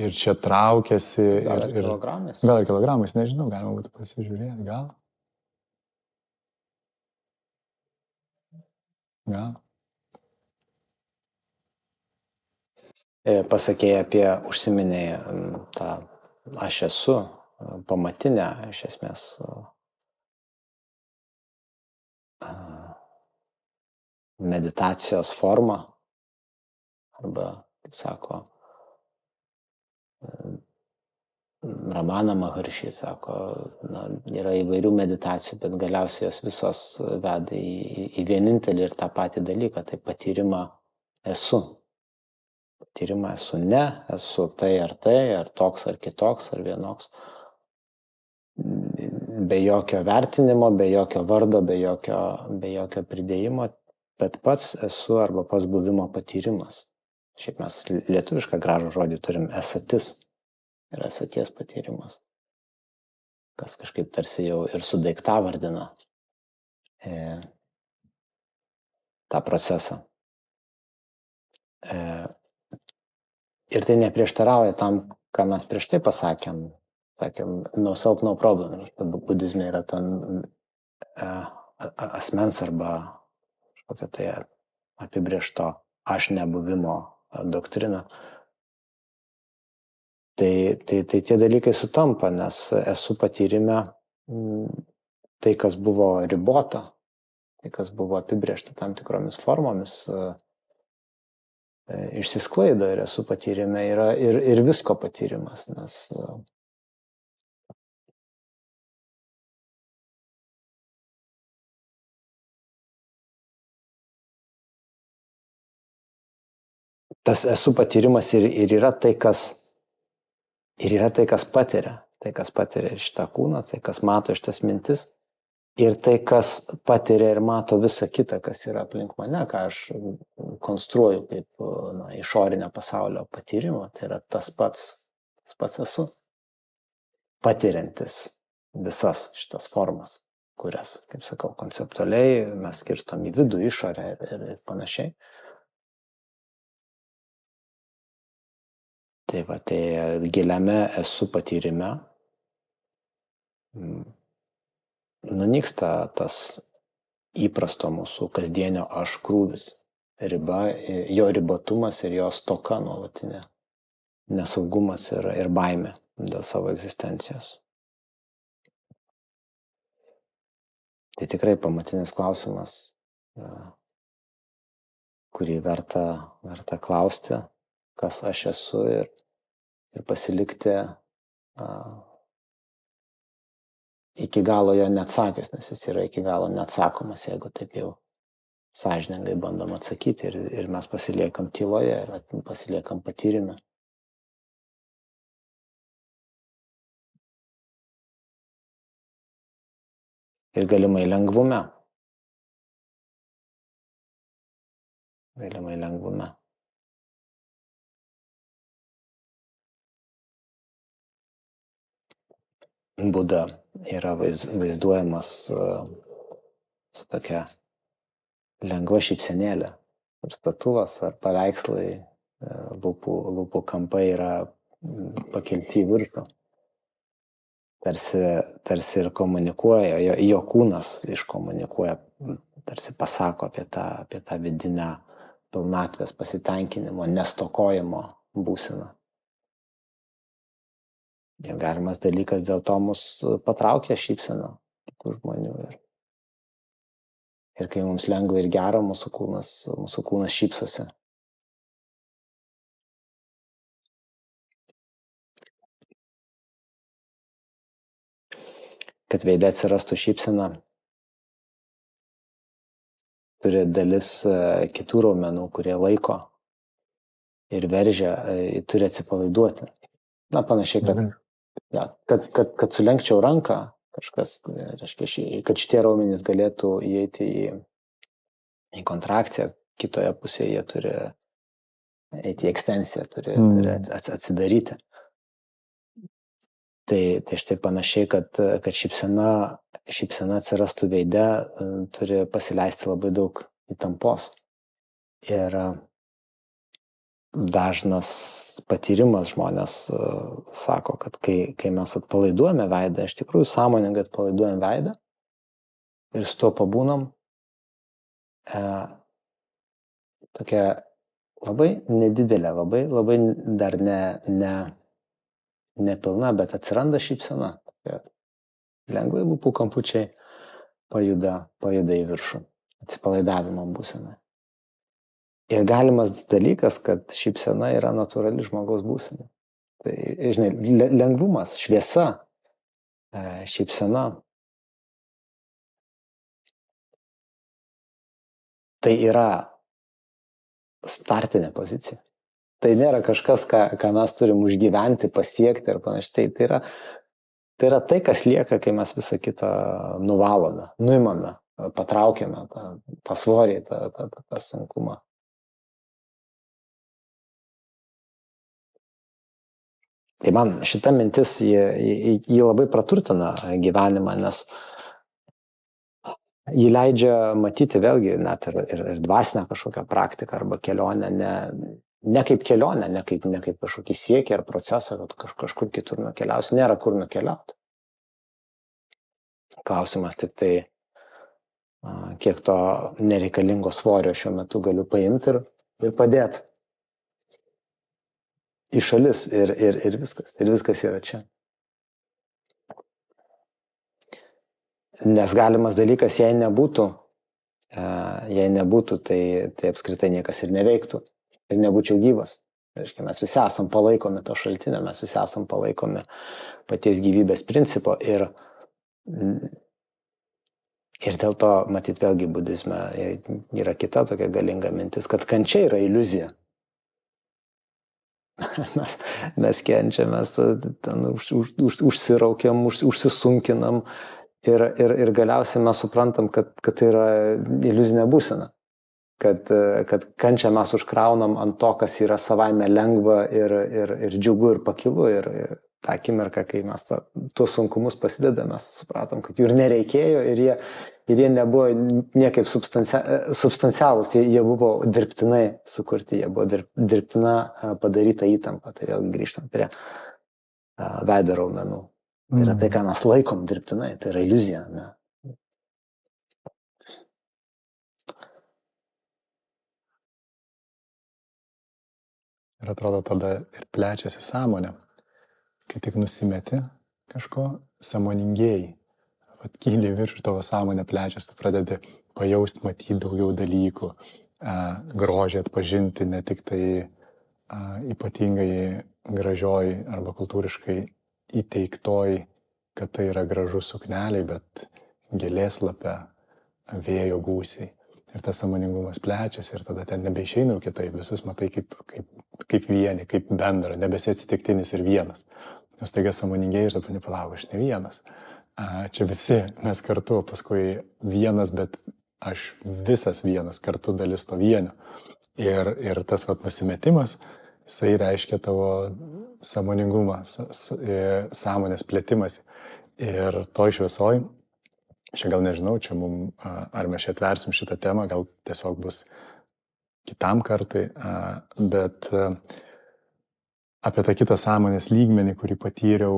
ir čia traukiasi. Gal ir kilogramais? Gal ir kilogramais, nežinau, galima būtų pasižiūrėti, gal. Pasakėjai užsiminėjai tą aš esu, pamatinę, iš esmės, meditacijos formą, arba, kaip sako, Ramana Maharshi sako, yra įvairių meditacijų, bet galiausiai jos visos veda į vienintelį ir tą patį dalyką, tai patyrimą esu. Patyrimą esu ne, esu tai, ar toks, ar kitoks, ar vienoks. Be jokio vertinimo, be jokio vardo, be jokio pridėjimo, bet pats esu arba pats buvimo patyrimas. Šiaip mes lietuvišką gražų žodį turim esatis. Yra esaties patyrimas, kas kažkaip tarsi jau ir sudaiktavardina tą procesą. Ir tai neprieštarauja tam, ką mes prieš tai pasakėm, no self, no problem. Budizme yra ten asmens arba kažkokia tai apibrėžto aš nebuvimo doktrina. Tai tie dalykai sutampa, nes esu patyrime tai, kas buvo ribota, tai, kas buvo apibrėžta tam tikromis formomis, išsisklaido ir esu patyrime yra ir visko patyrimas, nes tas esu patyrimas ir yra tai, kas patiria šitą kūną, tai, kas mato šitas mintis ir tai, kas patiria ir mato visą kitą, kas yra aplink mane, ką aš konstruoju kaip išorinio pasaulio patyrimą, tai yra tas pats esu, patiriantis visas šitas formas, kurias, kaip sakau, konceptualiai mes skirstom į vidų, išorę ir panašiai. Tai va, tai giliame esu patyrime nunyksta tas įprasto mūsų kasdienio aš krūvis, jo ribotumas ir jo stoka nuolatinė, nesaugumas ir baimė dėl savo egzistencijos. Tai tikrai pamatinis klausimas, kurį verta klausti, kas aš esu ir pasilikti iki galo jo neatsakius, nes jis yra iki galo neatsakomas, jeigu taip jau sąžiningai bandom atsakyti ir mes pasiliekam tyloje ir pasiliekam patyrime. Ir galimai lengvume. Buda yra vaizduojamas su tokia lengva šypsenėlė. Ar statulos, ar paveikslai, lūpų kampai yra pakelti į viršų. Tarsi ir komunikuoja, jo kūnas iškomunikuoja, tarsi pasako apie tą vidinę pilnatvės pasitenkinimo, nestokojimo būseną. Ir galimas dalykas dėl to mus patraukia šypsena kitų žmonių. Ir kai mums lengva ir gera, mūsų kūnas šypsosi. Kad veide atsirastų šypsena, turi dalis kitų raumenų, kurie laiko ir veržia, turi atsipalaiduoti. Na, panašiai, kad sulenkčiau ranką, kažkas, kad šitie raumenys galėtų įeiti į kontrakciją, kitoje pusėje jie turi eiti į ekstensiją, turi atsidaryti. Tai štai panašiai, kad šypsena atsirastų veide, turi pasileisti labai daug įtampos. Ir dažnas patyrimas žmonės sako, kad kai mes atpalaiduojame veidą, iš tikrųjų sąmoningai atpalaiduojame veidą ir su tuo pabūnam, tokia labai nedidelė, labai dar nepilna, bet atsiranda šypsena. Lengvai lūpų kampučiai pajuda į viršų, atsipalaidavimo būsena. Ir galimas dalykas, kad šypsena yra natūrali žmogaus būsena. Tai, žinai, lengvumas, šviesa, šypsena. Tai yra startinė pozicija. Tai nėra kažkas, ką mes turim užgyventi, pasiekti ir panašiai. Tai yra tai, kas lieka, kai mes visą kitą nuvalome, nuimame, patraukiame tą svorį, tą sunkumą. Tai man šita mintis, jį labai praturtina gyvenimą, nes jį leidžia matyti vėlgi net ir dvasinę kažkokią praktiką arba kelionę, ne kaip kelionę, ne kaip kažkokį siekį ar procesą, kad kažkur kitur nukeliausi, nėra kur nukeliauti. Klausimas tik tai, kiek to nereikalingo svorio šiuo metu galiu paimti ir padėti. į šalis ir viskas. Ir viskas yra čia. Nes galimas dalykas, jei nebūtų, tai apskritai niekas ir neveiktų. Ir nebūčiau gyvas. Reiškia, mes visi esam palaikomi to šaltinio, mes visi esam palaikomi paties gyvybės principo. Ir dėl to, matyt, vėlgi budizme yra kita tokia galinga mintis, kad kančia yra iliuzija. Mes kenčiam, mes ten užsiraukiam, užsisunkinam ir galiausiai mes suprantam, kad tai yra iliuzinė būsena. Kad kančią mes užkraunam ant to, kas yra savaime lengva ir džiugu ir pakilu. Ir tą akimirką, kai mes tuos sunkumus pasidedame, mes supratom, kad jų ir nereikėjo ir jie nebuvo niekaip substancialūs, jie buvo dirbtinai sukurti, jie buvo dirbtina padaryta įtampa. Tai vėlgi grįžtam prie veido raumenų. Tai yra tai, ką mes laikom dirbtinai, tai yra iliuzija. Ne? Ir atrodo, tada ir plečiasi sąmonė. Kai tik nusimeti kažko, sąmoningėjai. Vat kyli virš tavo sąmonė plečiasi, pradedi pajausti, matyti daugiau dalykų, grožį atpažinti, ne tik tai ypatingai gražioj arba kultūriškai įteiktoj, kad tai yra gražus sukneliai, bet gėlėslapė, vėjo gūsiai. Ir tas sąmoningumas plečiasi ir tada ten nebeišeina kitaip, visus matai kaip vieni, kaip bendra, nebesi atsitiktinis ir vienas. Nes taiga sąmoningėjai ir tu nepalauk, aš ne vienas. Čia visi mes kartu, paskui vienas, bet aš visas vienas, kartu dalis to vienio. Ir tas nusimetimas, jisai reiškia tavo sąmoningumą, sąmonės plėtimasi. Ir toj šviesoj, čia gal nežinau, čia ar mes čia atversim šitą temą, gal tiesiog bus kitam kartui, bet apie tą kitą sąmonės lygmenį, kurį patyriau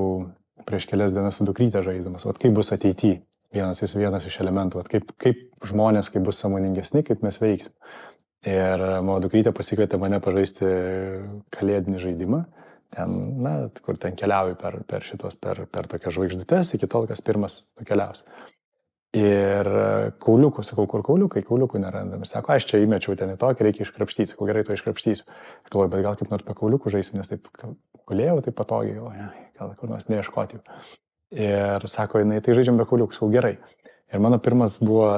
prieš kelias dienas su dukryte žaisdamas. Vat kaip bus ateityje, vienas iš elementų, vat kaip žmonės, kaip bus sąmoningesni, kaip mes veiksim. Ir mano dukrytė pasikvietė mane pažaisti kalėdinį žaidimą, ten, kur ten keliauju per tokias žvaigždutes, iki tol, kas pirmas nukeliaus. Ir kauliukų, sakau, kur kauliukų nerandam. Ir sako, aš čia įmečiau ten į tokį, reikia iškrapštyti, sakau, gerai, to iškrapštysiu. Ir galvoju, bet gal kaip nors be kauliukų žaisiu, nes taip gulėjau, taip patogiai, gal kur nors neieškoti. Ir sako, jinai, tai žaidžiam be kauliukų, sakau, gerai. Ir mano pirmas buvo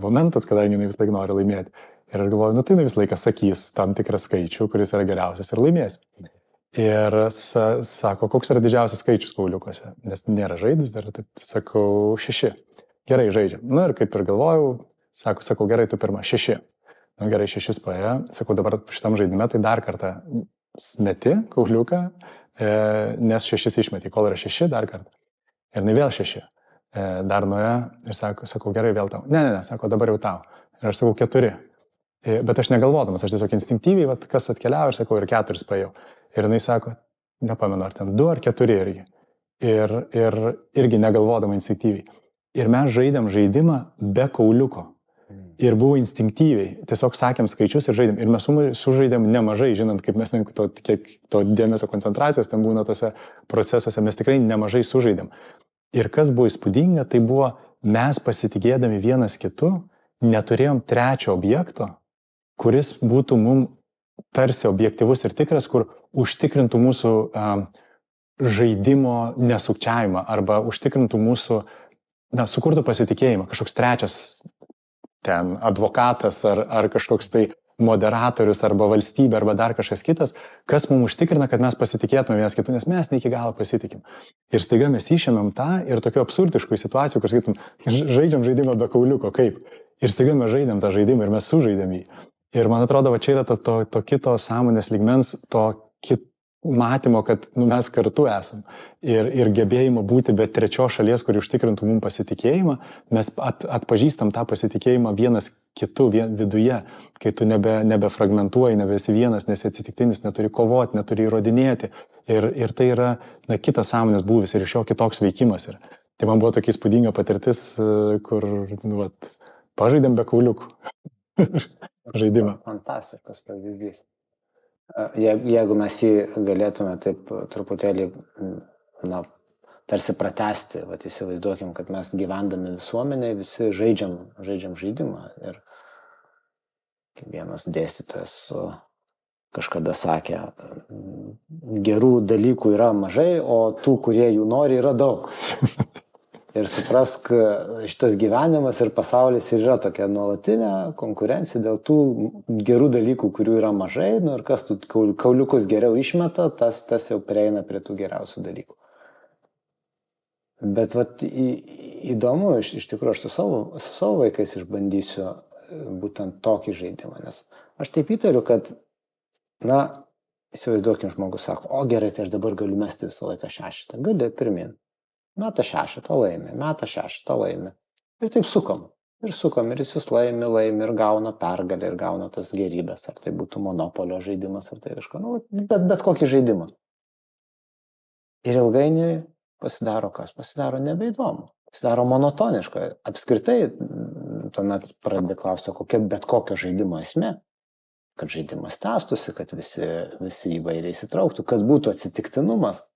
momentas, kadangi jinai vis laik nori laimėti. Ir aš galvoju, tai jinai vis laiką sakys tam tikrą skaičių, kuris yra geriausias ir laimės. Ir sako, koks yra didžiausias skaičius kauliukose, nes nėra žaidus, dar taip sakau, 6. Gerai, žaidžiam. Ir kaip ir galvojau, sakau, gerai, tu pirmą, 6. Gerai, 6 paėjo. Sakau, dabar šitam žaidime tai dar kartą meti kauliuką, nes 6 išmeti. Kol yra 6, dar kartą. Ir ne vėl 6. Dar nuėjo ir sakau, gerai, vėl tau. Ne, sako, dabar jau tau. Ir aš sakau, 4. Bet aš negalvodamas, aš tiesiog instinktyviai, kas atkeliavo, aš sakau, ir 4 paėjau. Ir jinai sako, nepamenu, ar ten 2 ar 4 irgi. Ir irgi negalvodama instinktyviai. Ir mes žaidėm žaidimą be kauliuko. Ir buvo instinktyviai. Tiesiog sakėm skaičius ir žaidėm. Ir mes sužaidėm nemažai, žinant, kaip mes kiek to dėmesio koncentracijos ten būna tose procesuose, mes tikrai nemažai sužaidėm. Ir kas buvo įspūdinga, tai buvo mes pasitikėdami vienas kitu, neturėjom trečio objekto, kuris būtų mum tarsi objektyvus ir tikras, kur užtikrintų mūsų žaidimo nesukčiavimą arba užtikrintų mūsų sukurtų pasitikėjimą, kažkoks trečias ten advokatas ar kažkoks tai moderatorius arba valstybė arba dar kažkas kitas, kas mums užtikrina, kad mes pasitikėtume vienas kitų, nes mes ne iki galo pasitikim. Ir staiga mes išėmėm tą ir tokių absurdiškų situacijų, kur sakytum, žaidžiam žaidimą be kauliuko, kaip? Ir staiga mes žaidėm tą žaidimą ir mes sužaidėm jį. Ir man atrodo, va čia yra to kito sąmonės lygmens, to matymo, kad mes kartu esam ir gebėjimo būti be trečios šalies, kuri užtikrintų mums pasitikėjimą, mes atpažįstam tą pasitikėjimą vienas kitu viduje, kai tu nebefragmentuoji, nebesi vienas, nesi atsitiktinis, neturi kovoti, neturi įrodinėti ir tai yra kitas sąmonės būvis ir iš jo kitoks veikimas yra. Tai man buvo tokia įspūdinga patirtis, kur pažaidėm be kauliukų žaidimą. Fantastiškas pavyzdys. Jeigu mes jį galėtume taip truputėlį, tarsi pratesti, įsivaizduokim, kad mes gyvendami visuomenėje visi žaidžiam žaidimą. Ir kaip vienas dėstytojas kažkada sakė, gerų dalykų yra mažai, o tų, kurie jų nori, yra daug. Ir suprask, šitas gyvenimas ir pasaulis yra tokia nuolatinė konkurencija dėl tų gerų dalykų, kurių yra mažai, ir kas tų kauliukus geriau išmeta, tas jau prieina prie tų geriausių dalykų. Bet įdomu, iš tikrųjų, aš su savo vaikais išbandysiu būtent tokį žaidimą, nes aš taip įtariu, kad, įsivaizduokim, žmogus sako, o gerai, tai aš dabar galiu mesti visą laiką 6, gali pirmin. Meta 6, laimi, meta 6, laimi. Ir taip sukam, ir jis laimi, ir gauna pergalę, ir gauna tas gerybės, ar tai būtų monopolio žaidimas, ar tai kažko, bet kokį žaidimą. Ir ilgainiui pasidaro kas? Pasidaro nebeįdomu, pasidaro monotoniška. Apskritai, tuomet pradedi klausti, kokia bet kokio žaidimo esmė, kad žaidimas tęstųsi, kad visi įvairiai įsitrauktų, kad būtų atsitiktinumas.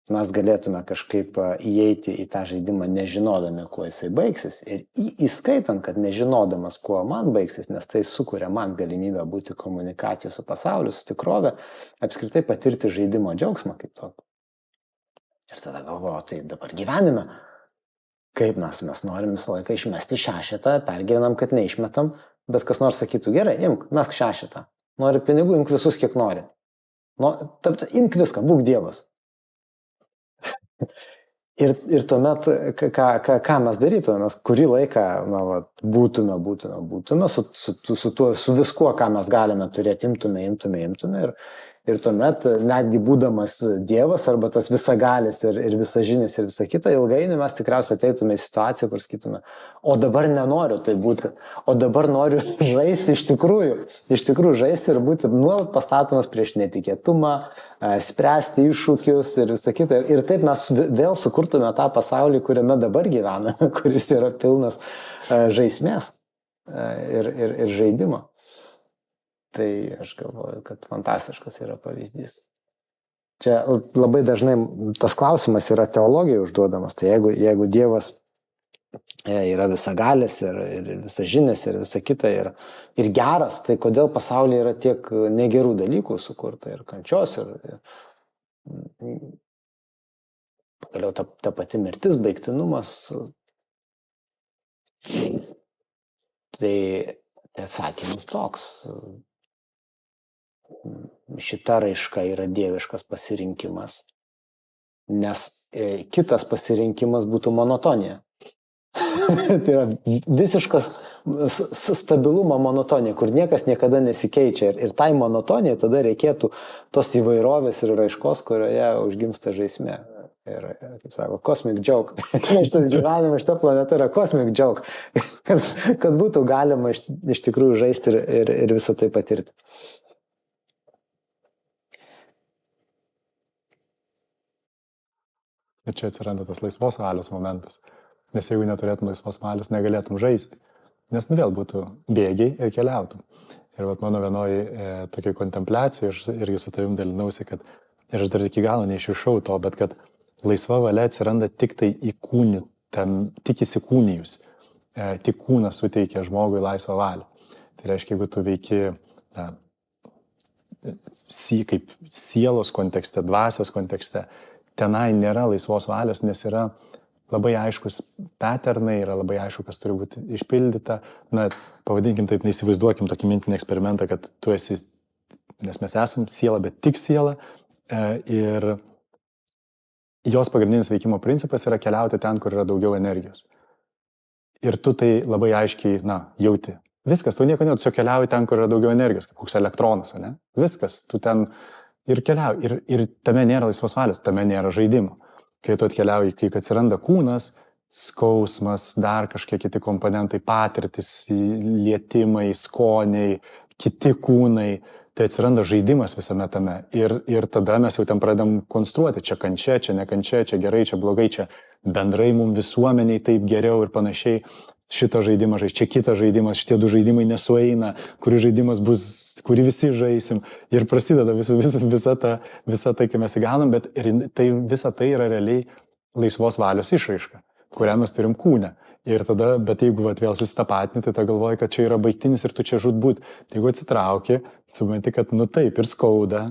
Mes galėtume kažkaip įeiti į tą žaidimą nežinodami, kuo jisai baigsis, ir įskaitant, kad nežinodamas, kuo man baigsis, nes tai sukuria man galimybę būti komunikacijai su pasauliu, su tikrove, apskritai patirti žaidimo džiaugsmą kaip tokį. Ir tada galvoju, tai dabar gyvenime, kaip mes norim visą laiką išmesti 6, pergyvenam, kad neišmetam, bet kas nors sakytų, gerai, imk, mesk 6, nori pinigų, imk visus, kiek nori. Imk viską, būk Dievas. Ir tuomet, ką mes darytume, mes kurį laiką būtume su viskuo, ką mes galime turėti, imtume. Ir tuomet, netgi būdamas Dievas arba tas visagalis ir visažinis ir visa kita, ilgainiui mes tikriausiai ateitume į situaciją, kur sakytume, o dabar nenoriu tai būti, o dabar noriu žaisti iš tikrųjų žaisti ir būti nuolat pastatomas prieš netikėtumą, spręsti iššūkius ir visa kita. Ir taip mes vėl sukurtume tą pasaulį, kuriame dabar gyvename, kuris yra pilnas žaismės ir žaidimo. Tai aš galvoju, kad fantastiškas yra pavyzdys. Čia labai dažnai tas klausimas yra teologijai užduodamas. Tai jeigu Dievas yra visagalis ir visažinis ir visa kita ir geras, tai kodėl pasaulyje yra tiek negerų dalykų sukurta ir kančios ir pagaliau ta pati mirtis, baigtinumas. Tai atsakymas toks. Šita raiška yra dieviškas pasirinkimas, nes kitas pasirinkimas būtų monotonija. Tai yra visiškas stabilumo monotonija, kur niekas niekada nesikeičia. Ir tai monotonijai tada reikėtų tos įvairovės ir raiškos, kurioje užgimsta žaismė. Ir, kaip sako, cosmic joke. Šitas gyvenimas, šita planeta yra cosmic joke. Kad būtų galima iš tikrųjų žaisti ir visą tai patirti. Ir čia atsiranda tas laisvos valios momentas. Nes jeigu neturėtum laisvos valios, negalėtum žaisti. Nes vėl būtų bėgiai ir keliautum. Ir mano vienoji tokia kontempliacija, aš irgi su tavim dalinausi, kad ir aš dar iki galo neišišau to, bet kad laisva valia atsiranda tik tai tik įsikūnijus. Tik kūnas suteikia žmogui laisvą valią. Tai reiškia, jeigu tu veiki kaip sielos kontekste, dvasios kontekste, tenai nėra laisvos valios, nes yra labai aiškus patternai, yra labai aišku, kas turi būti išpildyta. Pavadinkim taip, neįsivaizduokim tokį mintinį eksperimentą, kad tu esi, nes mes esam siela, bet tik siela. Ir jos pagrindinis veikimo principas yra keliauti ten, kur yra daugiau energijos. Ir tu tai labai aiškiai, jauti. Viskas, tu nieko ne, tu keliauji ten, kur yra daugiau energijos, kaip koks elektronas, ne? Viskas, tu ten ir keliauji. Ir tame nėra laisvos valios, tame nėra žaidimo. Kai tu atkeliauji, kai atsiranda kūnas, skausmas, dar kažkiek kiti komponentai, patirtis, lietimai, skoniai, kiti kūnai, tai atsiranda žaidimas visame tame. Ir tada mes jau ten pradedam konstruoti, čia kančia, čia nekančia, čia gerai, čia blogai, čia bendrai mums visuomeniai taip geriau ir panašiai. šitą žaidimą žaisti, čia kitas žaidimas, šitie du žaidimai nesueina, kuri žaidimas bus, kurį visi žaisim. Ir prasideda visa tai, kai mes įgaunam, bet visa tai yra realiai laisvos valios išraiška, kurią mes turim kūne. Ir tada, bet jeigu vėl susitapatinti, tai ta galvoji, kad čia yra baigtinis ir tu čia žudbūt. Tai jeigu atsitrauki, supranti, kad taip ir skauda,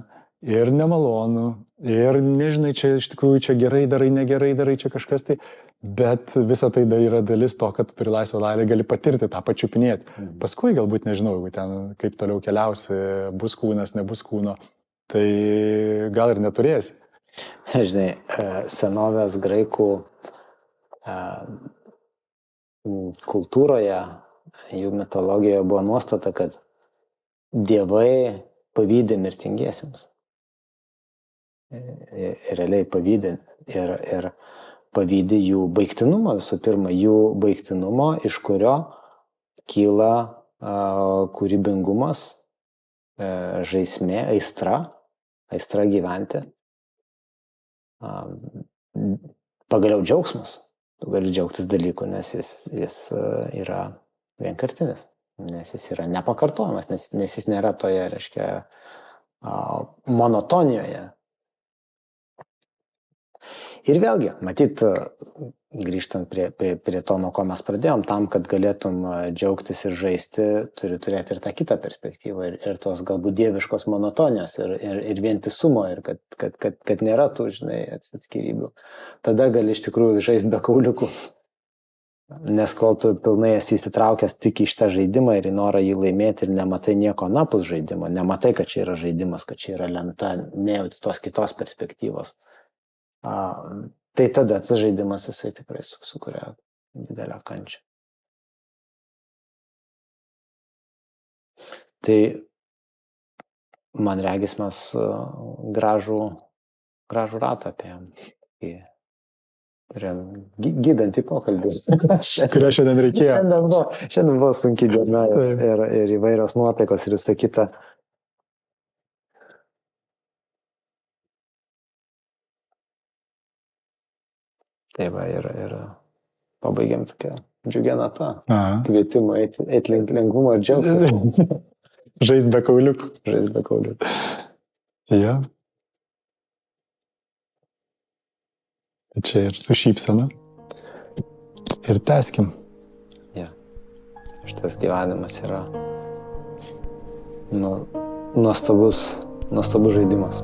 ir nemalonu, ir nežinai, čia iš tikrųjų čia gerai darai, negerai darai, čia kažkas tai, bet visa tai dar yra dalis to, kad turi laisvą valią, gali patirti tą pačiupinėti. Paskui galbūt, nežinau, jeigu ten kaip toliau keliausi, bus kūnas, nebus kūno, tai gal ir neturėsi. Žinai, senovės graikų kultūroje, jų mitologijoje buvo nuostata, kad dievai pavydi mirtingiesiems. Realiai pavydi ir pavydi jų baigtinumo, visų pirma, jų baigtinumo, iš kurio kyla kūrybingumas, žaismė, aistra gyventi, pagaliau džiaugsmas. Tu gali džiaugtis dalykų, nes jis yra vienkartinis, nes jis yra nepakartojamas, nes jis nėra toje, reiškia, monotonijoje. Ir vėlgi, matyt, grįžtant prie to, nuo ko mes pradėjom, tam, kad galėtum džiaugtis ir žaisti, turi turėti ir tą kitą perspektyvą, ir tos galbūt dieviškos monotonijos, ir vientisumo, ir kad nėra tų, žinai, atskirybių. Tada gali iš tikrųjų žaisti be kauliukų. Nes kol tu pilnai esi įsitraukęs tik į šitą žaidimą ir į norą jį laimėti ir nematai nieko anapus žaidimo, nematai, kad čia yra žaidimas, kad čia yra lenta, nejauti tos kitos perspektyvos. Tai tada tas žaidimas jisai tikrai sukuria didelę kančią. Tai man regis mes gražų ratą apėjom. Gydantį pokalbį. Kurio šiandien reikėjo. Šiandien buvo sunki diena ir įvairios nuotaikos ir visą kitą. Tai va, ir pabaigiam tokią džiugią natą. Kvietimą eiti lengvumo ir džiaugtis. Žaist be kauliukų. Žaist be kauliukų. Ja. Čia ir su šypsena. Ir tęskim. Ja. Šitas gyvenimas yra nuostabus žaidimas.